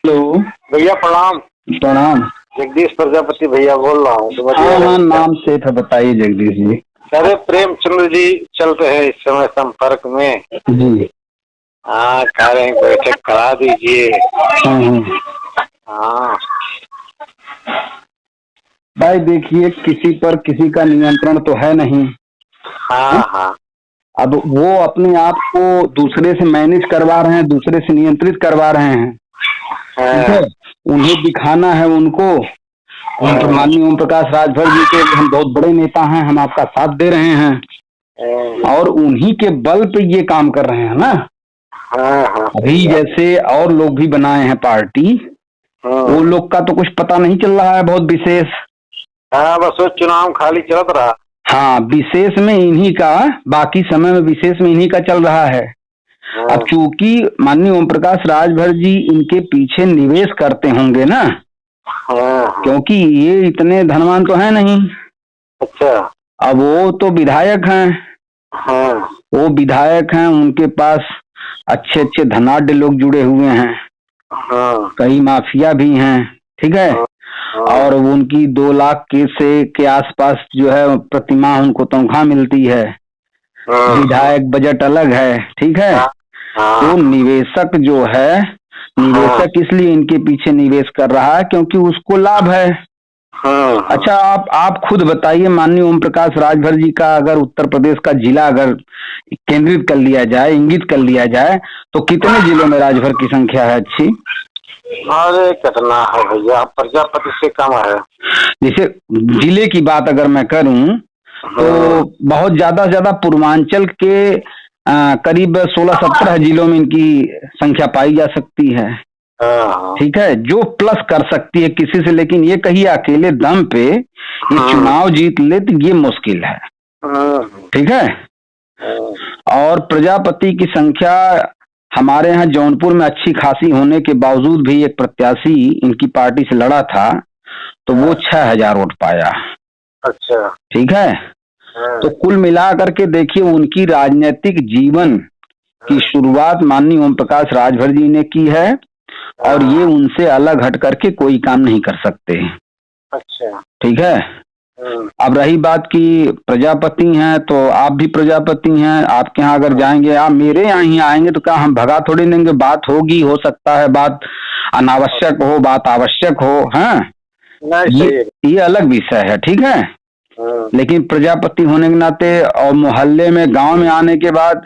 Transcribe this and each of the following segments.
Hello. भैया प्रणाम। प्रणाम। जगदीश प्रजापति भैया बोल रहा हूँ। हाँ हाँ, नाम से था, बताइए जगदीश जी। अरे प्रेमचंद्र जी चलते हैं इस समय संपर्क में। जी। हाँ, कह रहे हैं बैठक करा दीजिए। हाँ। हाँ भाई देखिए, किसी पर किसी का नियंत्रण तो है नहीं। हाँ हाँ अब वो अपने आप को दूसरे से मैनेज करवा रहे हैं, दूसरे से नियंत्रित करवा रहे हैं। ठीक है। हाँ उन्हें दिखाना है उनको। हाँ माननीय ओम प्रकाश राजभर जी के हम बहुत बड़े नेता हैं, हम आपका साथ दे रहे हैं, और उन्हीं के बल पे ये काम कर रहे हैं ना। हाँ हाँ अभी जैसे और लोग भी बनाए हैं पार्टी, वो लोग का तो कुछ पता नहीं चल रहा है बहुत विशेष। हाँ, बस वो चुनाव खाली चलत रहा। हाँ, विशेष में इन्हीं का, बाकी समय में विशेष में इन्हीं का चल रहा है। अब चूंकि माननीय ओम प्रकाश राजभर जी इनके पीछे निवेश करते होंगे ना, क्योंकि ये इतने धनवान तो है नहीं। अच्छा। अब वो तो विधायक हैं। हाँ वो विधायक हैं, उनके पास अच्छे अच्छे धनाढ़ लोग जुड़े हुए हैं, हाँ कई माफिया भी हैं। ठीक है। और उनकी 2 लाख के आसपास जो है प्रतिमाह उनको तनख्वाह मिलती है। विधायक बजट अलग है। ठीक है। तो निवेशक जो है, निवेशक इसलिए इनके पीछे निवेश कर रहा है क्योंकि उसको लाभ है। अच्छा, आप खुद बताइए, माननीय ओम प्रकाश राजभर जी का अगर उत्तर प्रदेश का जिला अगर केंद्रित कर लिया जाए, इंगित कर लिया जाए, तो कितने जिलों में राजभर की संख्या है अच्छी? अरे कितना है भैया, प्रजापति से कम है। जैसे जिले की बात अगर मैं करूं तो बहुत ज्यादा से ज्यादा पूर्वांचल के करीब 16-17 जिलों में इनकी संख्या पाई जा सकती है। ठीक है, जो प्लस कर सकती है किसी से, लेकिन ये कहिए अकेले दम पे ये चुनाव जीत ले तो ये मुश्किल है। ठीक है। और प्रजापति की संख्या हमारे यहाँ जौनपुर में अच्छी खासी होने के बावजूद भी एक प्रत्याशी इनकी पार्टी से लड़ा था, तो वो 6,000 वोट पाया। अच्छा। ठीक है। तो कुल मिला करके देखिए, उनकी राजनीतिक जीवन की शुरुआत माननीय ओम प्रकाश राजभर जी ने की है, और ये उनसे अलग हट करके कोई काम नहीं कर सकते। अच्छा। ठीक है। अब रही बात की प्रजापति हैं, तो आप भी प्रजापति हैं, आपके यहाँ अगर जाएंगे, आप मेरे यहाँ ही आएंगे तो क्या हम भगा थोड़ी देंगे? बात होगी, हो सकता है बात अनावश्यक हो, बात आवश्यक हो। हाँ, ये अलग विषय है। ठीक है। लेकिन प्रजापति होने के नाते और मोहल्ले में, गांव में आने के बाद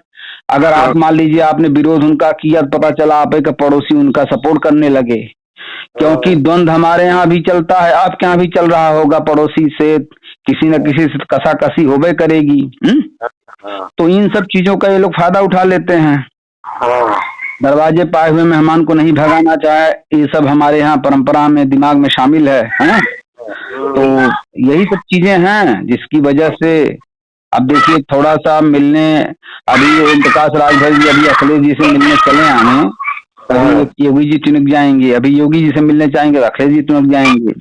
अगर आप मान लीजिए आपने विरोध उनका किया, पता चला आप एक पड़ोसी उनका सपोर्ट करने लगे, क्योंकि द्वंद हमारे यहाँ भी चलता है, आपके यहाँ भी चल रहा होगा, पड़ोसी से किसी न किसी से कसाकसी होबे करेगी। तो इन सब चीजों का ये लोग फायदा उठा लेते हैं। दरवाजे पाए हुए मेहमान को नहीं भगाना चाहे, ये सब हमारे यहाँ परंपरा में, दिमाग में शामिल है? तो यही सब चीजें हैं जिसकी वजह से अब देखिए थोड़ा सा मिलने, अभी ओम प्रकाश राजभर जी अभी अखिलेश जी से मिलने चले आए, अभी योगी जी टुनक जाएंगे, अभी योगी जी से मिलने चाहेंगे अखिलेश जी टुनक जाएंगे।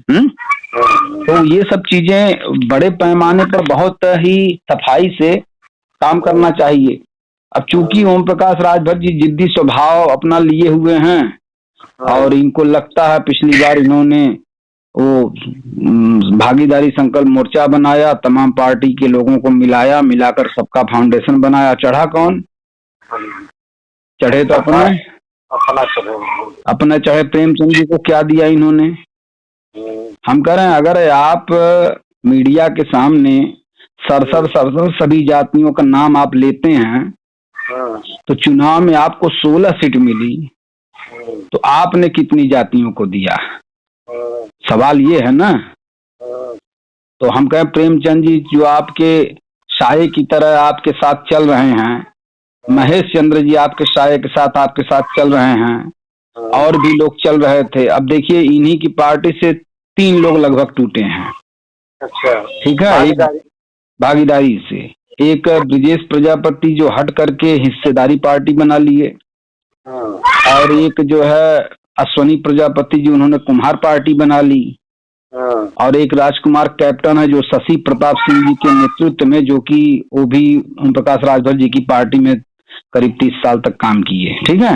तो ये सब चीजें बड़े पैमाने पर बहुत ही सफाई से काम करना चाहिए। अब चूंकि ओम प्रकाश राजभर जी जिद्दी स्वभाव अपना लिए हुए हैं, और इनको लगता है पिछली बार इन्होंने वो भागीदारी संकल्प मोर्चा बनाया, तमाम पार्टी के लोगों को मिलाया, मिलाकर सबका फाउंडेशन बनाया, चढ़ा कौन? चढ़े तो अपना चढ़े प्रेमचंद जी को क्या दिया इन्होंने? हम कह रहे हैं, अगर आप मीडिया के सामने सरसर सभी जातियों का नाम आप लेते हैं, तो चुनाव में आपको 16 सीट मिली, तो आपने कितनी जातियों को दिया? सवाल ये है ना। तो हम कहें प्रेमचंद जी जो आपके साये की तरह आपके साथ चल रहे हैं, महेश चंद्र जी आपके साये के साथ आपके साथ चल रहे हैं, और भी लोग चल रहे थे। अब देखिए इन्हीं की पार्टी से 3 लोग लगभग टूटे हैं। अच्छा। ठीक है। एक भागीदारी से, एक ब्रिजेश प्रजापति जो हट करके हिस्सेदारी पार्टी बना लिए, और एक जो है अश्वनी प्रजापति जी, उन्होंने कुम्हार पार्टी बना ली, और एक राजकुमार कैप्टन है जो शशि प्रताप सिंह जी के नेतृत्व में, जो कि वो भी ओम प्रकाश राजभर जी की पार्टी में करीब 30 साल तक काम किए, ठीक है।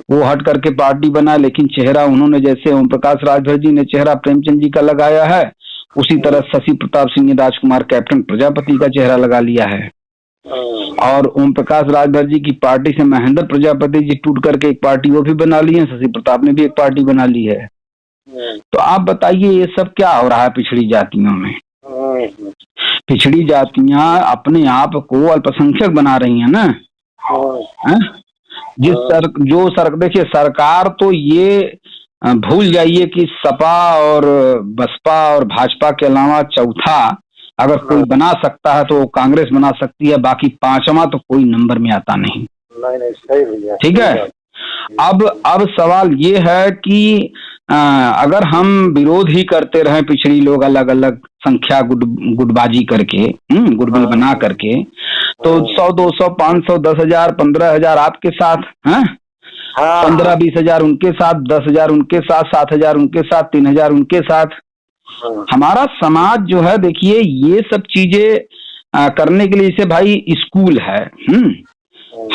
वो हट करके पार्टी बना, लेकिन चेहरा उन्होंने जैसे ओम प्रकाश राजभर जी ने चेहरा प्रेमचंद जी का लगाया है, उसी तरह शशि प्रताप सिंह ने राजकुमार कैप्टन प्रजापति का चेहरा लगा लिया है। और ओम प्रकाश राजभर जी की पार्टी से महेंद्र प्रजापति जी टूट करके एक पार्टी वो भी बना ली है, शशि प्रताप ने भी एक पार्टी बना ली है। तो आप बताइए ये सब क्या हो रहा है पिछड़ी जातियों में? पिछड़ी जातियां अपने आप को अल्पसंख्यक बना रही हैं ना। है? देखिए सरकार तो ये भूल जाइए कि सपा और बसपा और भाजपा के अलावा चौथा अगर कोई बना सकता है तो कांग्रेस बना सकती है, बाकी पांचवा तो कोई नंबर में आता नहीं। सही भैया, ठीक है। अब सवाल ये है कि अगर हम विरोध ही करते रहे पिछड़ी लोग अलग अलग संख्या गुटबाजी करके गुटबिल बना करके, तो 100 200 500 10,000 15,000 आपके साथ हैं, 15-20 हजार उनके साथ, 10,000 उनके साथ, 7,000 उनके साथ, 3,000 उनके साथ। हमारा समाज जो है देखिए ये सब चीजें करने के लिए जैसे भाई स्कूल है,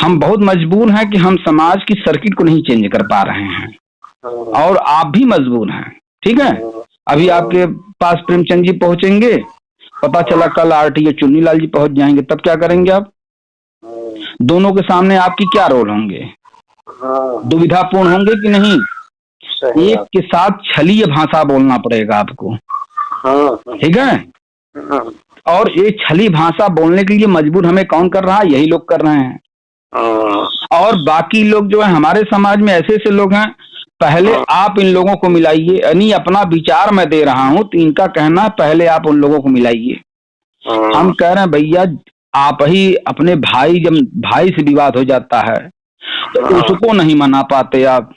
हम बहुत मजबूर हैं कि हम समाज की सर्किट को नहीं चेंज कर पा रहे हैं, और आप भी मजबूर हैं। ठीक है। अभी आपके पास प्रेमचंद जी पहुंचेंगे, पता चला कल आरटीओ चुन्नीलाल जी पहुंच जाएंगे, तब क्या करेंगे आप? दोनों के सामने आपकी क्या रोल होंगे? दुविधापूर्ण होंगे कि नहीं? एक के साथ छलीय भाषा बोलना पड़ेगा आपको, ठीक है। और ये छली भाषा बोलने के लिए मजबूर हमें कौन कर रहा है? यही लोग कर रहे हैं। और बाकी लोग जो है हमारे समाज में ऐसे ऐसे लोग हैं, पहले आप इन लोगों को मिलाइए, यानी अपना विचार मैं दे रहा हूं तो इनका कहना पहले आप उन लोगों को मिलाइए। हम कह रहे हैं भैया आप ही अपने भाई, जब भाई से विवाद हो जाता है तो उसको नहीं मना पाते आप।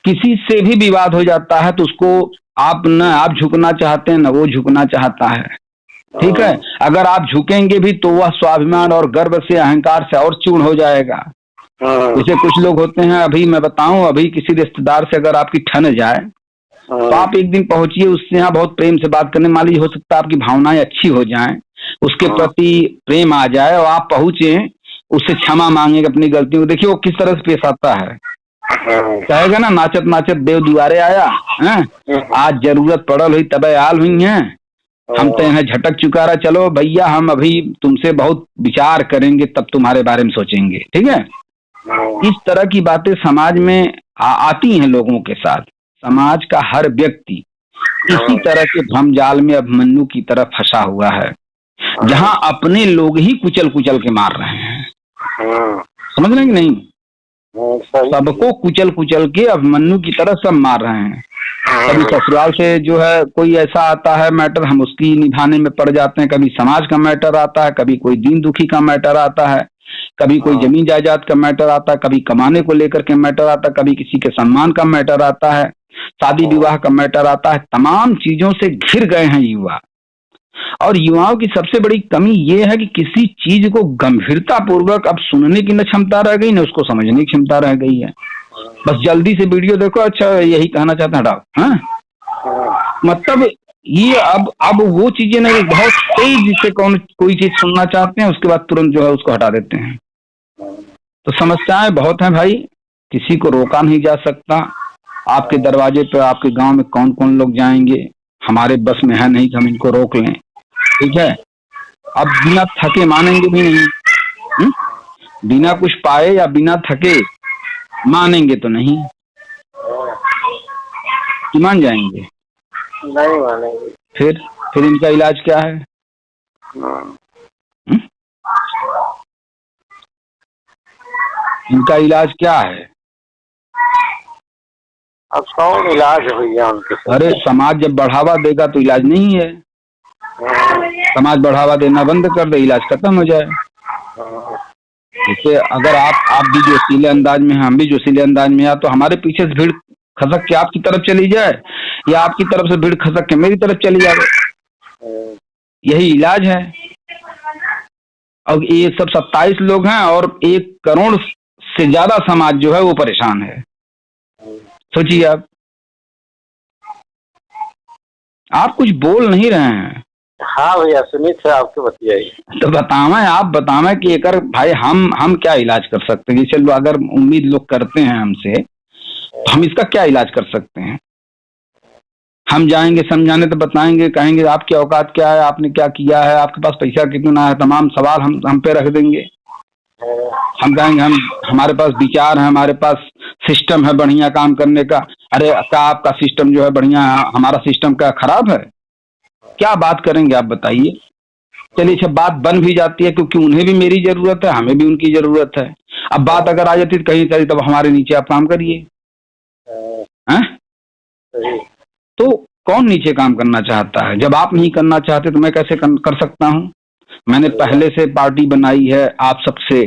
किसी से भी विवाद हो जाता है तो उसको आप न आप झुकना चाहते हैं न वो झुकना चाहता है, ठीक है। अगर आप झुकेंगे भी तो वह स्वाभिमान और गर्व से, अहंकार से और चूर्ण हो जाएगा। जैसे कुछ लोग होते हैं, अभी मैं बताऊं, अभी किसी रिश्तेदार से अगर आपकी ठन जाए तो आप एक दिन पहुंचिए उससे, यहाँ बहुत प्रेम से बात करने वाली, हो सकता है आपकी भावनाएं अच्छी हो जाएं, उसके प्रति प्रेम आ जाए और आप पहुंचे उससे क्षमा मांगेंगे अपनी गलतियों को। देखिए वो किस तरह से पेश आता है, कहेगा ना नाचत नाचत देव दुआरे आया है, आज जरूरत पड़ल हुई तबे आल हुई है, हम तो यहाँ झटक चुका रहा, चलो भैया हम अभी तुमसे बहुत विचार करेंगे तब तुम्हारे बारे में सोचेंगे, ठीक है। इस तरह की बातें समाज में आती हैं लोगों के साथ। समाज का हर व्यक्ति इसी तरह के भ्रमजाल में अभिमन्यु की तरह फंसा हुआ है, जहां अपने लोग ही कुचल कुचल के मार रहे हैं। समझ रहे हैं कि नहीं? सबको कुचल कुचल के अभिमन्यु की तरह सब मार रहे हैं। कभी ससुराल से जो है कोई ऐसा आता है मैटर, हम उसकी निभाने में पड़ जाते हैं। कभी समाज का मैटर आता है, कभी कोई दीन दुखी का मैटर आता है, कभी कोई जमीन जायदाद का मैटर आता है, कभी कमाने को लेकर के मैटर आता है, कभी किसी के सम्मान का मैटर आता है, शादी विवाह का मैटर आता है। तमाम चीजों से घिर गए हैं युवा। और युवाओं की सबसे बड़ी कमी ये है कि किसी चीज को गंभीरता पूर्वक अब सुनने की न क्षमता रह गई, न उसको समझने की क्षमता रह गई है। बस जल्दी से वीडियो देखो, अच्छा यही कहना चाहते हैं हटाओ। हाँ, मतलब ये अब वो चीजें नहीं, बहुत तेज से कोई चीज सुनना चाहते हैं, उसके बाद तुरंत जो है उसको हटा देते हैं। तो समस्याएं बहुत हैं भाई, किसी को रोका नहीं जा सकता। आपके दरवाजे पे आपके गांव में कौन कौन लोग जाएंगे, हमारे बस में है नहीं कि हम इनको रोक लें, ठीक है। अब बिना थके मानेंगे भी नहीं, बिना कुछ पाए या बिना थके मानेंगे तो नहीं, कि मान जाएंगे? नहीं मानेंगे। फिर इनका इलाज क्या है? इनका इलाज क्या है? अब कौन इलाज है भैया उनके? अरे समाज जब बढ़ावा देगा तो इलाज नहीं है। समाज बढ़ावा देना बंद कर दे, इलाज खत्म हो जाए। जैसे अगर आप भी जोशीले अंदाज में, हम भी जोशीले अंदाज में है, तो हमारे पीछे से भीड़ खसक के आपकी तरफ चली जाए, या आपकी तरफ से भीड़ खसक के मेरी तरफ चली जाए, यही इलाज है। अब ये सब 27 लोग हैं और 1 करोड़ से ज्यादा समाज जो है वो परेशान है। सोचिए आप कुछ बोल नहीं रहे हैं। हाँ भैया सुनी थे आपके बतियाई। तो बतावे, आप बतावे कि एकर भाई हम क्या इलाज कर सकते हैं। जैसे अगर उम्मीद लोग करते हैं हमसे, तो हम इसका क्या इलाज कर सकते हैं। हम जाएंगे समझाने तो बताएंगे, कहेंगे आपकी औकात क्या है, आपने क्या किया है, आपके पास पैसा कितना है, तमाम सवाल हम पे रख देंगे। हम कहेंगे हम हमारे पास विचार है, हमारे पास सिस्टम है बढ़िया काम करने का। अरे क्या आपका सिस्टम जो है बढ़िया है, हमारा सिस्टम क्या खराब है। क्या बात करेंगे आप बताइए। चलिए अच्छा, बात बन भी जाती है क्योंकि उन्हें भी मेरी जरूरत है, हमें भी उनकी जरूरत है। अब बात अगर आ जाती है कहीं चली, तब हमारे नीचे आप काम करिए। हैं? तो कौन नीचे काम करना चाहता है। जब आप नहीं करना चाहते तो मैं कैसे कर सकता हूँ। मैंने पहले से पार्टी बनाई है, आप सबसे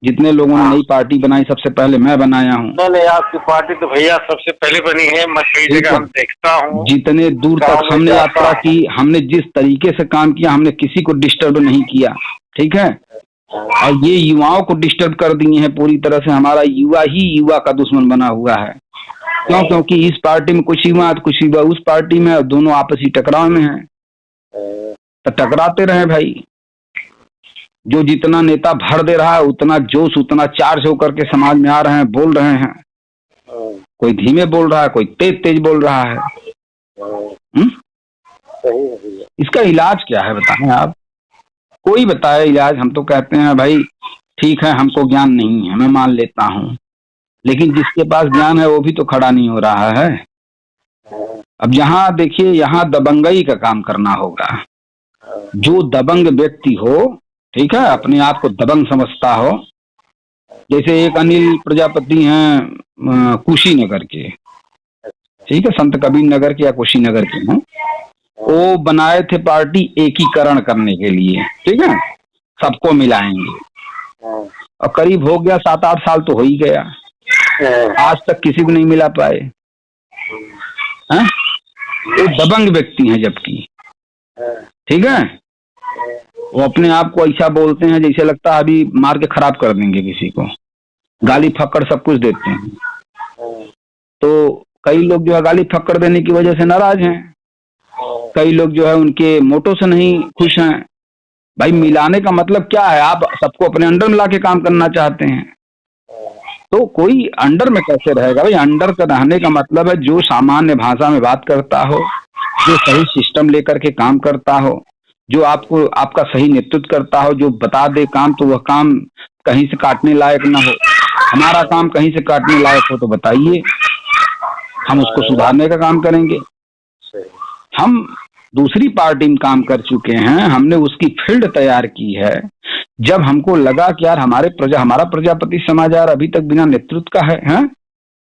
जितने लोगों ने नई पार्टी बनाई सबसे पहले मैं बनाया हूँ। नहीं, आपकी पार्टी तो भैया सबसे पहले बनी है। मैं कई जगह हम देखता हूँ, जितने दूर तक हमने यात्रा की, हमने जिस तरीके से काम किया, हमने किसी को डिस्टर्ब नहीं किया। ठीक है। और ये युवाओं को डिस्टर्ब कर दिए हैं पूरी तरह से। हमारा युवा ही युवा का दुश्मन बना हुआ है। क्यों? क्योंकि इस पार्टी में कुछ युवा तो कुछ युवा उस पार्टी में, दोनों आपसी टकराव में हैं। तो टकराते रहे भाई। जो जितना नेता भर दे रहा है उतना जोश, उतना चार्ज होकर के समाज में आ रहे हैं, बोल रहे हैं। कोई धीमे बोल रहा है, कोई तेज तेज बोल रहा है। इसका इलाज क्या है बताएं आप। कोई बताए इलाज। हम तो कहते हैं भाई ठीक है, हमको ज्ञान नहीं है, मैं मान लेता हूँ, लेकिन जिसके पास ज्ञान है वो भी तो खड़ा नहीं हो रहा है। अब यहाँ देखिए, यहाँ दबंगई का काम करना होगा। जो दबंग व्यक्ति हो, ठीक है, अपने आप को दबंग समझता हो। जैसे एक अनिल प्रजापति हैं कुशीनगर के, ठीक है, संत कबीर नगर के या कुशीनगर के हैं। वो बनाए थे पार्टी एकीकरण करने के लिए, ठीक है, सबको मिलाएंगे। और करीब हो गया 7-8 साल तो हो ही गया, आज तक किसी को नहीं मिला पाए। हैं? वो दबंग व्यक्ति हैं जबकि, ठीक है। वो अपने आप को ऐसा बोलते हैं जैसे लगता है अभी मार के खराब कर देंगे किसी को, गाली फक्कड़ सब कुछ देते हैं। तो कई लोग जो है गाली फक्कड़ देने की वजह से नाराज हैं, कई लोग जो है उनके मोटो से नहीं खुश हैं। भाई मिलाने का मतलब क्या है, आप सबको अपने अंडर में लाके काम करना चाहते हैं, तो कोई अंडर में कैसे रहेगा भाई। अंडर का रहने का मतलब है जो सामान्य भाषा में बात करता हो, जो सही सिस्टम लेकर के काम करता हो, जो आपको आपका सही नेतृत्व करता हो, जो बता दे काम तो वह काम कहीं से काटने लायक ना हो। हमारा काम कहीं से काटने लायक हो तो बताइए, हम उसको सुधारने का काम करेंगे। हम दूसरी पार्टी में काम कर चुके हैं, हमने उसकी फील्ड तैयार की है। जब हमको लगा कि यार हमारा प्रजापति समाज यार अभी तक बिना नेतृत्व का है, हैं?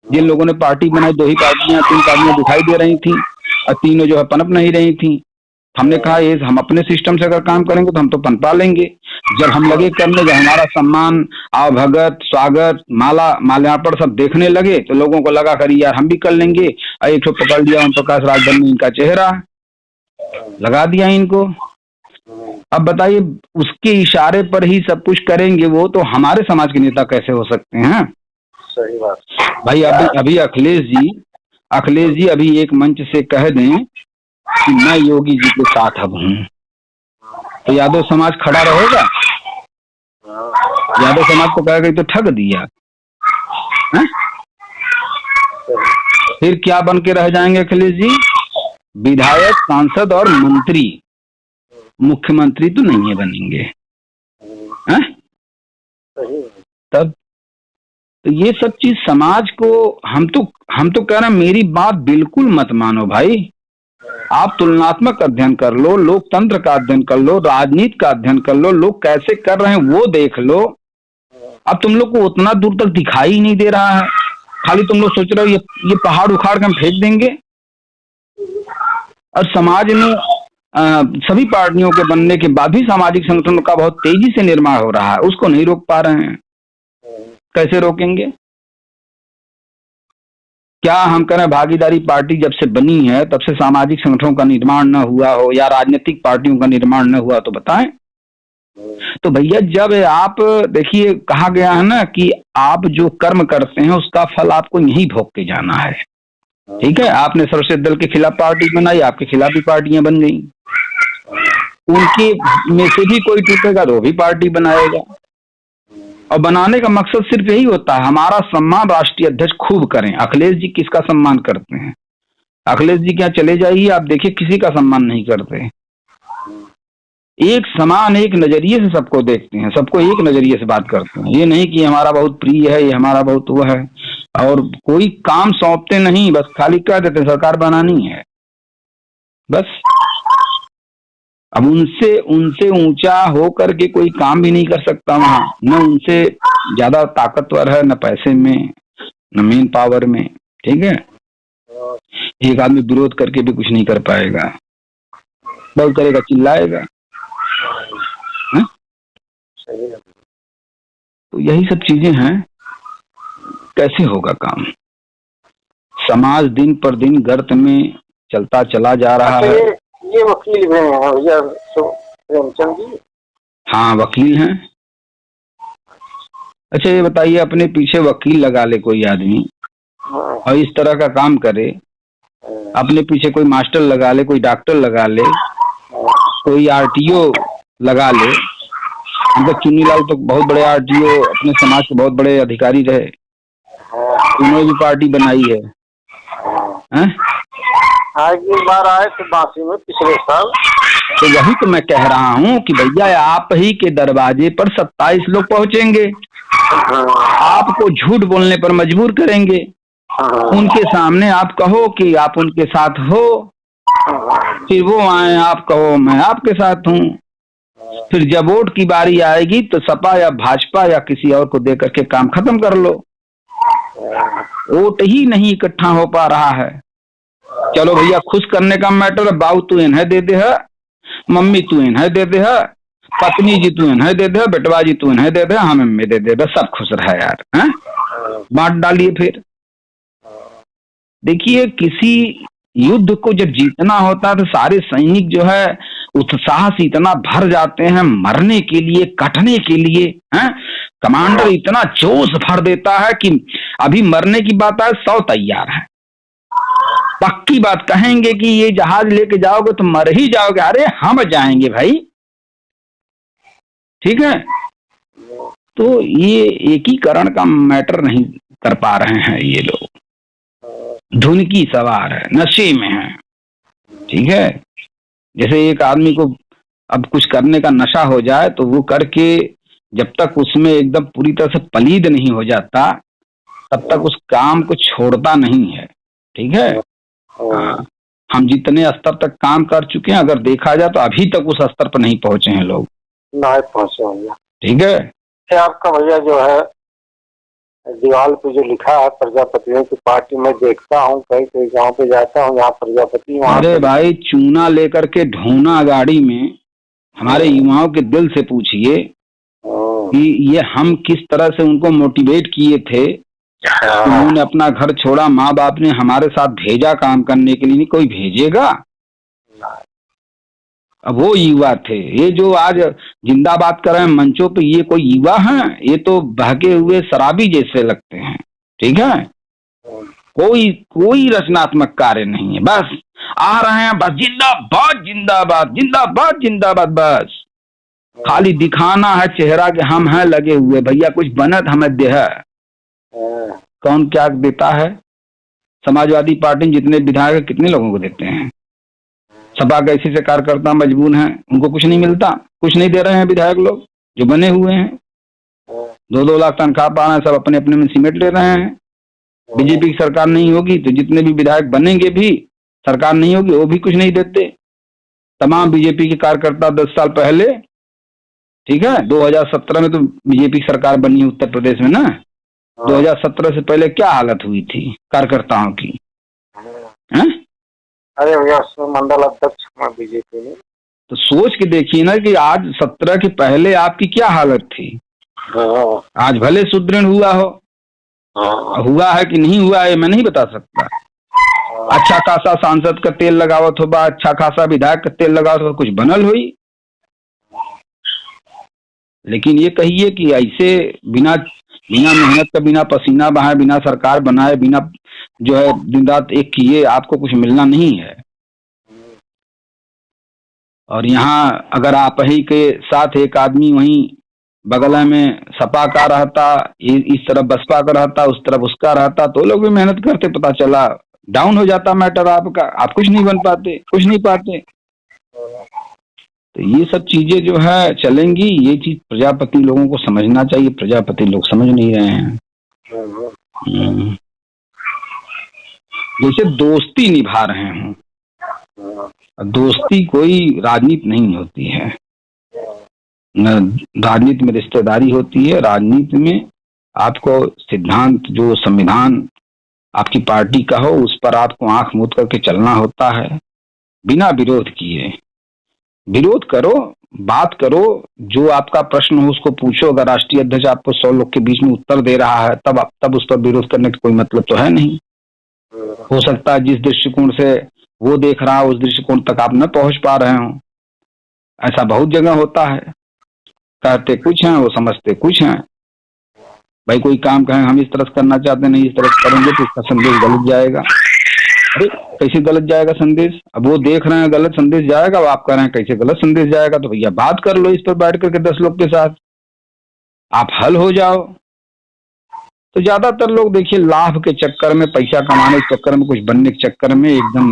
जिन लोगों ने पार्टी बनाई 2 ही पार्टियां 3 पार्टियां दिखाई दे रही थी और तीनों जो है पनप नहीं रही थी। हमने कहा ये हम अपने सिस्टम से अगर काम करेंगे तो हम तो पनपा लेंगे। जब हम लगे करने, जब हमारा सम्मान, आवभगत, स्वागत, माल्यार्पण सब देखने लगे तो लोगों को लगा करी यार हम भी कर लेंगे। एक पकड़ लिया ओम प्रकाश राजभर ने, इनका चेहरा लगा दिया इनको। अब बताइए उसके इशारे पर ही सब कुछ करेंगे वो, तो हमारे समाज के नेता कैसे हो सकते हैं। सही बात भाई। अभी अखिलेश जी अभी एक मंच से कह दें कि मैं योगी जी के साथ अब हूँ, तो यादव समाज खड़ा रहेगा। यादव समाज को कहेगा तो ठग दिया है? फिर क्या बन के रह जाएंगे अखिलेश जी, विधायक, सांसद और मंत्री, मुख्यमंत्री तो नहीं है बनेंगे हैं? तब तो ये सब चीज समाज को हम तो कह रहे हैं, मेरी बात बिल्कुल मत मानो भाई। आप तुलनात्मक अध्ययन कर लो, लोकतंत्र का अध्ययन कर लो, राजनीति का अध्ययन कर लो, लोग कैसे कर रहे हैं वो देख लो। अब तुम लोग को उतना दूर तक दिखाई ही नहीं दे रहा है, खाली तुम लोग सोच रहे हो ये पहाड़ उखाड़ के हम फेंक देंगे। और समाज में सभी पार्टियों के बनने के बाद भी सामाजिक संगठनों का बहुत तेजी से निर्माण हो रहा है, उसको नहीं रोक पा रहे हैं। कैसे रोकेंगे? क्या हम करें, भागीदारी पार्टी जब से बनी है तब से सामाजिक संगठनों का निर्माण न हुआ हो या राजनीतिक पार्टियों का निर्माण न हुआ तो बताएं। तो भैया जब आप देखिए, कहा गया है ना कि आप जो कर्म करते हैं उसका फल आपको यहीं भोग के जाना है। ठीक है, आपने सर्वोच्च दल के खिलाफ पार्टी बनाई, आपके खिलाफ भी पार्टियां बन गई। उनके में से भी कोई टूटेगा तो वो भी पार्टी बनाएगा। और बनाने का मकसद सिर्फ यही होता है, हमारा सम्मान राष्ट्रीय अध्यक्ष खूब करें। अखिलेश जी किसका सम्मान करते हैं? अखिलेश जी क्या चले जाइए, आप देखिए किसी का सम्मान नहीं करते। एक समान एक नजरिए से सबको देखते हैं, सबको एक नजरिए से बात करते हैं। ये नहीं कि हमारा बहुत प्रिय है, ये हमारा बहुत वो है। और कोई काम सौंपते नहीं, बस खाली कह देते सरकार बनानी है बस। अब उनसे उनसे ऊंचा हो करके कोई काम भी नहीं कर सकता वहां, न उनसे ज्यादा ताकतवर है, न पैसे में न मेन पावर में। ठीक है, एक आदमी विरोध करके भी कुछ नहीं कर पाएगा, बहुत करेगा, चिल्लाएगा। तो यही सब चीजें हैं, कैसे होगा काम? समाज दिन पर दिन गर्त में चलता चला जा रहा है। ये वकील भी हैं भैया प्रेमचंद जी? हाँ, वकील हैं। अच्छा ये बताइए, अपने पीछे वकील लगा ले कोई आदमी और इस तरह का काम करे, अपने पीछे कोई मास्टर लगा ले, कोई डॉक्टर लगा ले, कोई आरटीओ लगा ले। उनका चुन्नीलाल तो बहुत बड़े आरटीओ, अपने समाज के बहुत बड़े अधिकारी रहे, उन्होंने भी पार्टी बनाई है। एक बार आए थे बांसी में पिछले साल। तो यही तो मैं कह रहा हूँ कि भैया आप ही के दरवाजे पर 27 लोग पहुंचेंगे, आपको झूठ बोलने पर मजबूर करेंगे। उनके सामने आप कहो कि आप उनके साथ हो, फिर वो आए, आप कहो मैं आपके साथ हूँ। फिर जब वोट की बारी आएगी तो सपा या भाजपा या किसी और को दे करके काम खत्म कर लो। वोट ही नहीं इकट्ठा हो पा रहा है। चलो भैया, खुश करने का मैटर है, बाऊ तू इन्हें दे दे है, मम्मी तू इन्हें दे दे है, पत्नी जी तू इन्हें दे दे, बेटवा जी तू इन्हें दे दे, हमें दे दे, बस सब खुश रहा यार। हैं, बांट डालिए। फिर देखिए, किसी युद्ध को जब जीतना होता है तो सारे सैनिक जो है उत्साह से इतना भर जाते हैं मरने के लिए, कटने के लिए। हैं, कमांडर इतना जोश भर देता है कि अभी मरने की बात है, 100 तैयार है, पक्की बात कहेंगे कि ये जहाज लेके जाओगे तो मर ही जाओगे। अरे हम जाएंगे भाई, ठीक है। तो ये एकीकरण का मैटर नहीं कर पा रहे हैं ये लोग, धुन की सवार है, नशे में है। ठीक है, जैसे एक आदमी को अब कुछ करने का नशा हो जाए तो वो करके जब तक उसमें एकदम पूरी तरह से पलीद नहीं हो जाता तब तक उस काम को छोड़ता नहीं है। ठीक है, हाँ, हम जितने स्तर तक काम कर चुके हैं, अगर देखा जाए तो अभी तक उस स्तर पर नहीं पहुंचे हैं लोग, नहीं पहुंचे भैया। ठीक है, आपका भैया जो है दीवार पे जो लिखा है प्रजापतियों की पार्टी, में देखता हूँ कई कई गांव पे जाता हूँ, यहाँ प्रजापति। अरे भाई, चूना लेकर के ढोना गाड़ी में हमारे युवाओं के दिल से पूछिए कि ये हम किस तरह से उनको मोटिवेट किए थे। उन्होंने अपना घर छोड़ा, माँ बाप ने हमारे साथ भेजा काम करने के लिए, नहीं कोई भेजेगा। अब वो युवा थे, ये जो आज जिंदाबाद कर रहे हैं मंचों पे, ये कोई युवा हैं? ये तो बहके हुए शराबी जैसे लगते हैं। ठीक है, कोई रचनात्मक कार्य नहीं है, बस आ रहे हैं, बस जिंदाबाद जिंदाबाद जिंदाबाद जिंदाबाद, बस खाली दिखाना है चेहरा के हम हैं लगे हुए। भैया कुछ बनत हमें दे है, कौन क्या देता है? समाजवादी पार्टी जितने विधायक कितने लोगों को देते हैं? सपा के ऐसे कार्यकर्ता मजबूर हैं, उनको कुछ नहीं मिलता, कुछ नहीं दे रहे हैं विधायक लोग जो बने हुए हैं। 2-2 लाख तनख्वाह पा रहे हैं, सब अपने अपने में सिमेट ले रहे हैं। बीजेपी की सरकार नहीं होगी तो जितने भी विधायक बनेंगे भी, सरकार नहीं होगी, वो भी कुछ नहीं देते। तमाम बीजेपी के कार्यकर्ता 10 साल पहले, ठीक है, 2017 में तो बीजेपी की सरकार बनी है उत्तर प्रदेश में ना, 2017 से पहले क्या हालत हुई थी कार्यकर्ताओं की? हैं? अरे भैया, मंडल अध्यक्ष बीजेपी में। तो सोच के देखिए ना कि आज 17 के पहले आपकी क्या हालत थी। आज भले सुदृढ़ हुआ हो, हुआ है कि नहीं हुआ है मैं नहीं बता सकता। अच्छा खासा सांसद का तेल लगावत हो, अच्छा खासा विधायक का तेल लगावत हो, कुछ बनल हुई। लेकिन ये कहिए कि ऐसे बिना मेहनत का, बिना पसीना बहाए, बिना सरकार बनाए, बिना जो है दिन रात एक किए आपको कुछ मिलना नहीं है। और यहाँ अगर आप ही के साथ एक आदमी वहीं बगल में सपा का रहता, इस तरफ बसपा का रहता, उस तरफ उसका रहता, तो लोग भी मेहनत करते, पता चला डाउन हो जाता मैटर आपका, आप कुछ नहीं बन पाते, कुछ नहीं पाते। तो ये सब चीजें जो है चलेंगी, ये चीज प्रजापति लोगों को समझना चाहिए, प्रजापति लोग समझ नहीं रहे हैं। जैसे दोस्ती निभा रहे हैं, दोस्ती कोई राजनीति नहीं होती है, न राजनीति में रिश्तेदारी होती है। राजनीति में आपको सिद्धांत, जो संविधान आपकी पार्टी का हो, उस पर आपको आंख मूंद करके चलना होता है, बिना विरोध किए। विरोध करो, बात करो, जो आपका प्रश्न हो उसको पूछो। अगर राष्ट्रीय अध्यक्ष आपको 100 लोग के बीच में उत्तर दे रहा है, तब उस पर विरोध करने का कोई मतलब तो है नहीं। हो सकता है जिस दृष्टिकोण से वो देख रहा है उस दृष्टिकोण तक आप न पहुंच पा रहे हो, ऐसा बहुत जगह होता है। कहते कुछ हैं, वो समझते कुछ हैं। भाई कोई काम कहें हम इस तरह से करना चाहते नहीं, इस तरह से करेंगे तो इसका संदेश गलत जाएगा। अरे कैसे गलत जाएगा संदेश? अब वो देख रहे हैं गलत संदेश जाएगा, अब आप कह रहे हैं कैसे गलत संदेश जाएगा, तो भैया बात कर लो इस पर बैठ करके 10 लोग के साथ, आप हल हो जाओ। तो ज्यादातर लोग देखिए लाभ के चक्कर में, पैसा कमाने के चक्कर में, कुछ बनने के चक्कर में एकदम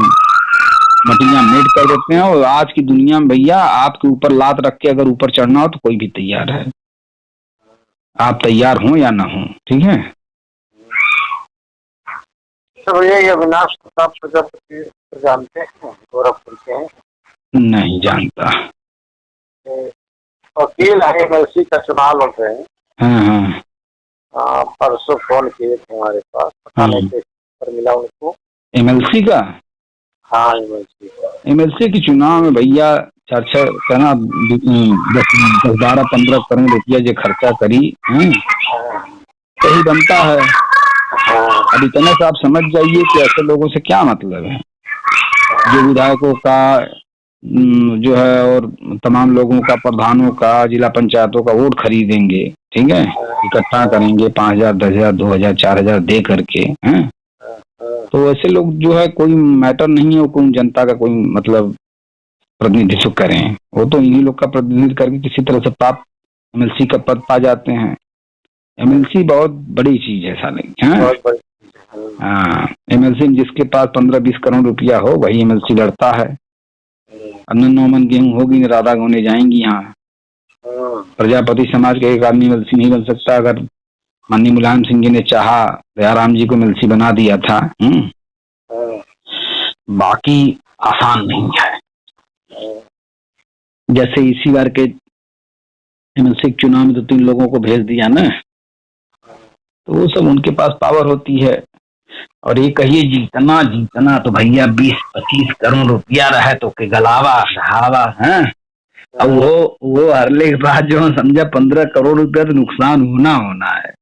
मटिया मेट कर देते हैं। और आज की दुनिया में भैया आपके ऊपर लात रख के अगर ऊपर चढ़ना हो तो कोई भी तैयार है, आप तैयार हो या ना हो, ठीक है। तो भैया ये अविनाश प्रताप प्रजापति जानते हैं, गोरखपुर के हैं? नहीं जानता। वकील है, एमएलसी का चुनाव लड़ रहे हैं। हाँ, परसों फोन किए थे हमारे पास, पता नहीं कैसे पर मिला उनको। एमएलसी का? हाँ, एमएलसी के चुनाव में भैया 4-6 कहना 10-12-15 करोड़ रुपया जो खर्चा करी, सही बनता है। अब इतना सा आप समझ जाइए कि ऐसे लोगों से क्या मतलब है, जो विधायकों का जो है और तमाम लोगों का, प्रधानों का, जिला पंचायतों का वोट खरीदेंगे, ठीक है, इकट्ठा करेंगे 5,000, 10,000, 2,000, 4,000 दे करके, हैं। तो ऐसे लोग जो है कोई मैटर नहीं है, कोई जनता का कोई मतलब प्रतिनिधित्व करें। वो तो इन्हीं लोग का प्रतिनिधित्व करके किसी तरह से प्राप्त एमएलसी का पद पा जाते हैं। एमएलसी बहुत बड़ी चीज है साले, हाँ। एमएलसी में जिसके पास 15-20 करोड़ रुपया हो वही एमएलसी लड़ता है। अन्न 9 मन गेहूं होगी न राधा गोने जाएंगी। यहाँ प्रजापति समाज का एक आदमी एमएलसी नहीं बन सकता। अगर माननीय मुलायम सिंह जी ने चाहा, दयाराम जी को एमएलसी बना दिया था। बाकी आसान नहीं है। जैसे इसी बार के एमएलसी के चुनाव में तो 3 लोगों को भेज दिया ना, तो वो सब उनके पास पावर होती है। और ये कहिए जीतना तो भैया 20-25 करोड़ रुपया रहे तो के गलावा ढहावा है। अब वो हरले के बाद जो समझा 15 करोड़ रुपया तो नुकसान होना है।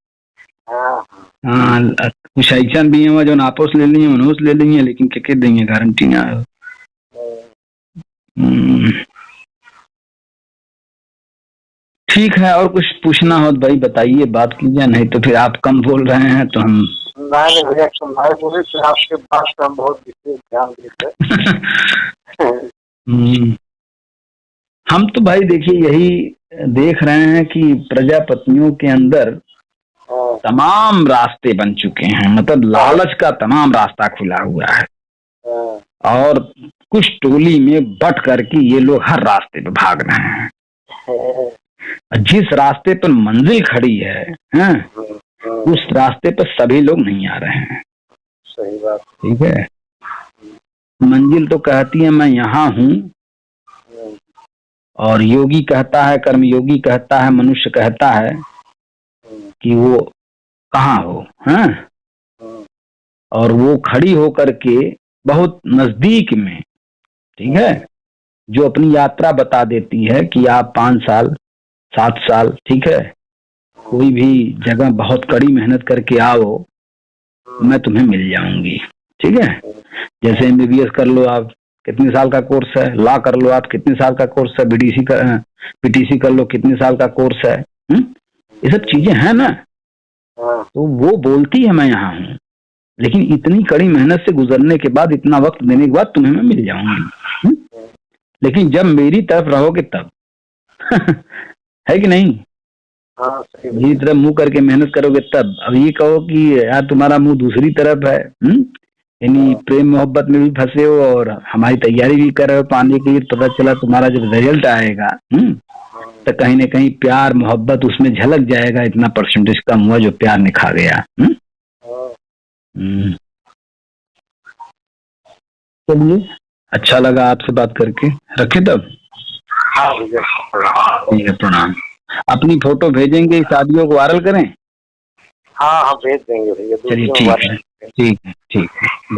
हाँ, कुछ ऐसा भी है जो आपस ले ली है, मनोज ले ली है, लेकिन क्या देंगे, गारंटी ना है। ठीक है, और कुछ पूछना हो तो भाई बताइए, बात कीजिए, नहीं तो फिर आप कम बोल रहे हैं तो हम आपके पास हम बहुत विशेष ध्यान देते। हम तो भाई देखिए यही देख रहे हैं कि प्रजापतियों के अंदर तमाम रास्ते बन चुके हैं, मतलब लालच का तमाम रास्ता खुला हुआ है। और कुछ टोली में बट करके ये लोग हर रास्ते पे भाग रहे हैं। जिस रास्ते पर मंजिल खड़ी है, उस रास्ते पर सभी लोग नहीं आ रहे हैं। सही बात, ठीक है। मंजिल तो कहती है मैं यहाँ हूँ, और योगी कहता है, कर्मयोगी कहता है, मनुष्य कहता है कि वो कहाँ हो, हैं? और वो खड़ी होकर के बहुत नजदीक में, ठीक है, जो अपनी यात्रा बता देती है कि आप 5 साल 7 साल, ठीक है, कोई भी जगह बहुत कड़ी मेहनत करके आओ, मैं तुम्हें मिल जाऊंगी। ठीक है। जैसे एमबीबीएस कर लो आप, कितने साल का कोर्स है, लॉ कर लो आप, कितने साल का कोर्स है, पीटीसी कर लो, कितने साल का कोर्स है, ये सब चीजें हैं ना। तो वो बोलती है मैं यहाँ हूँ, लेकिन इतनी कड़ी मेहनत से गुजरने के बाद, इतना वक्त देने के बाद तुम्हें मैं मिल जाऊंगी। लेकिन जब मेरी तरफ रहोगे तब है कि नहीं? हाँ सही मेरी तरफ मुंह करके मेहनत करोगे तब। अब ये कहो कि यार तुम्हारा मुंह दूसरी तरफ है, यानी प्रेम मोहब्बत में भी फंसे हो और हमारी तैयारी भी कर रहे हो पाने की, पता चला तुम्हारा जब रिजल्ट आएगा तो कहीं ना कहीं प्यार मोहब्बत उसमें झलक जाएगा, इतना परसेंटेज कम हुआ जो प्यार ने खा गया। चलिए, अच्छा लगा आपसे बात करके, रखे तब। हाँ भैया ठीक है, प्रणाम। अपनी फोटो भेजेंगे, शादियों को वायरल करें। हाँ हाँ भेज देंगे भैया। चलिए ठीक है, ठीक है, ठीक है।